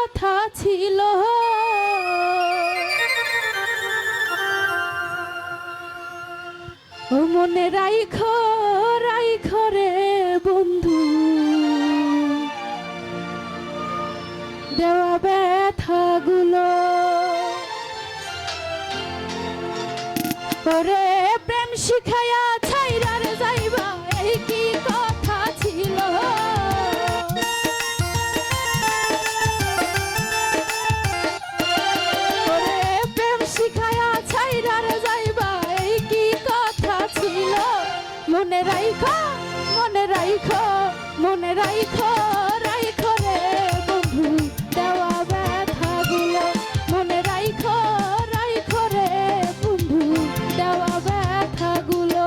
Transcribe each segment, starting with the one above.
কথা ছিল ও মনে রাইখো রাইখো রে বন্ধু দেওয়া ব্যথাগুলো ওরে প্রেম শিখায়া ছাইরার যাইবা এই কি কথা ছিল ওরে প্রেম শিখায়া ছাইরার যাইবা এই কি কথা ছিল মনে রাইখো মনে রাইখো মনে রাইখো রাইখো রে বন্ধু দেওয়া ব্যথাগুলো মনে রাইখো রাইখো রে বন্ধু দেওয়া ব্যথাগুলো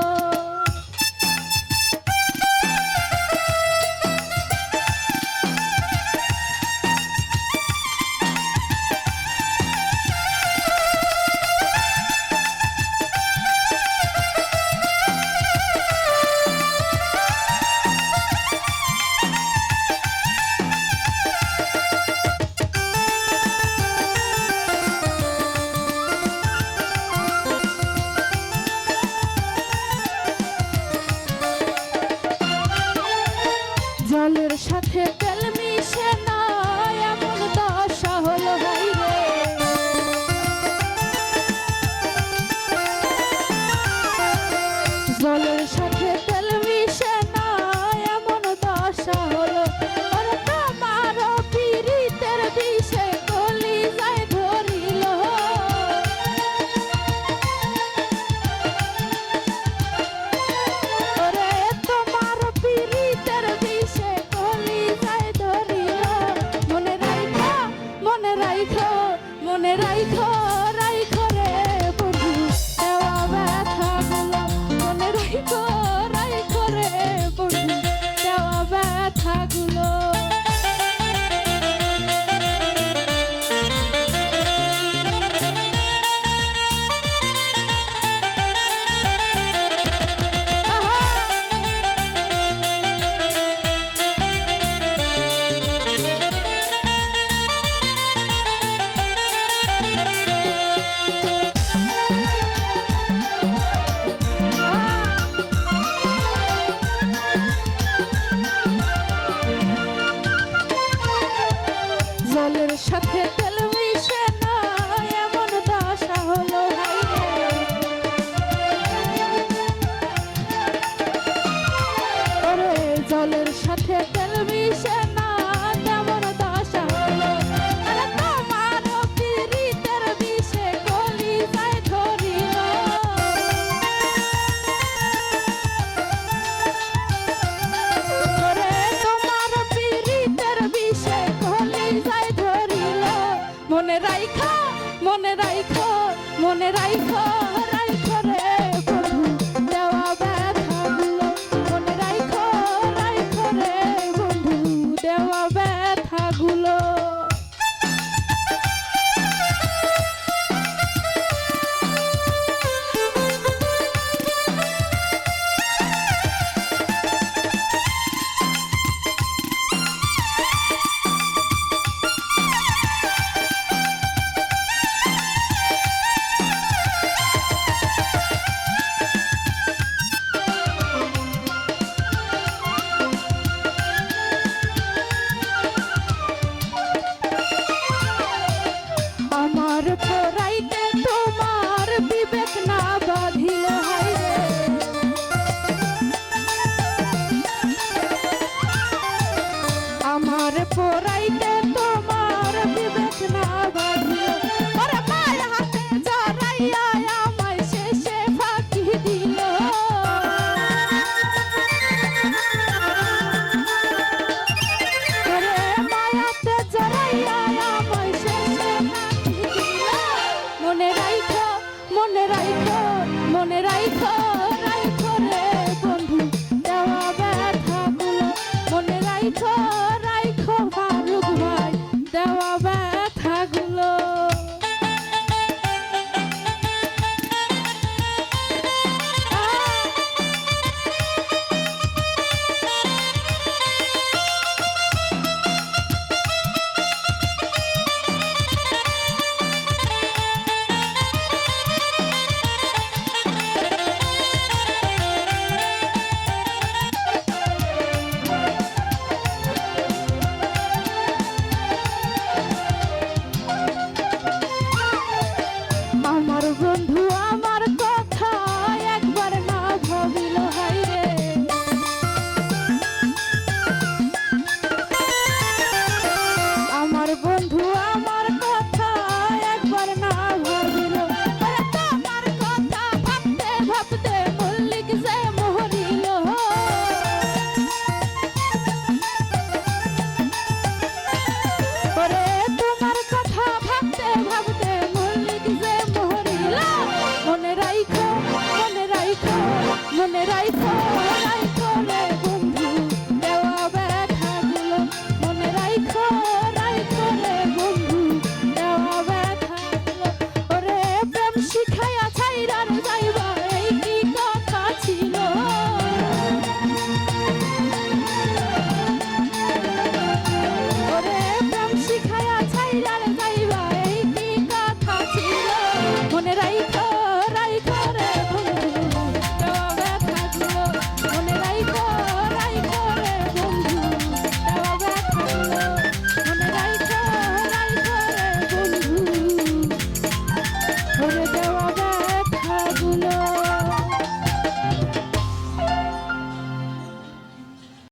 জলের সাথে তেল মিশে না এমন দশা হলো ভাই রে জলের সাথে তেল মিশে না এমন দশা হলো ওরে তোমার পীড়িতের বিষে কলি যায় ধরিল ওরে তোমার পীড়িতের বিষে কলি যায় ধরিল মনে রাইখো মনে রাইখো মনে রাইখো রাইখো রে বন্ধু দেওয়া ব্যথাগুলো মনে রাইখো রাইখো রে বন্ধু দেওয়া ব্যথাগুলো জলের সাথে তেল মিশে না এমন দশা হলো ওরে জলের সাথে তেল মিশে না তেমন দশা হলো আরে তোমার পীড়িতের বিষে কলি যায় ধরিল ওরে তোমার পীড়িতের বিষে কলি যায় ধরিল মনে রাইখো মনে রাইখো মনে রাইখো রাইখো রে বন্ধু দেওয়া ব্যথাগুলো মনে রাইখো রাইখো রে বন্ধু দেওয়া ব্যথাগুলো আমার পরাইতে তোমার বিবেক না বাঁধিল হায় রে আমার পরাইতে তোমার বিবেক না বাঁধিল ওরে মায়ের হাতে জড়াইয়া আমায় শেষে ফাঁকি দিল ওরে মায়াতে জড়াইয়া আমায় শেষে ফাঁকি দিল মনে রাইখো মনে রাইখো মনে রাইখো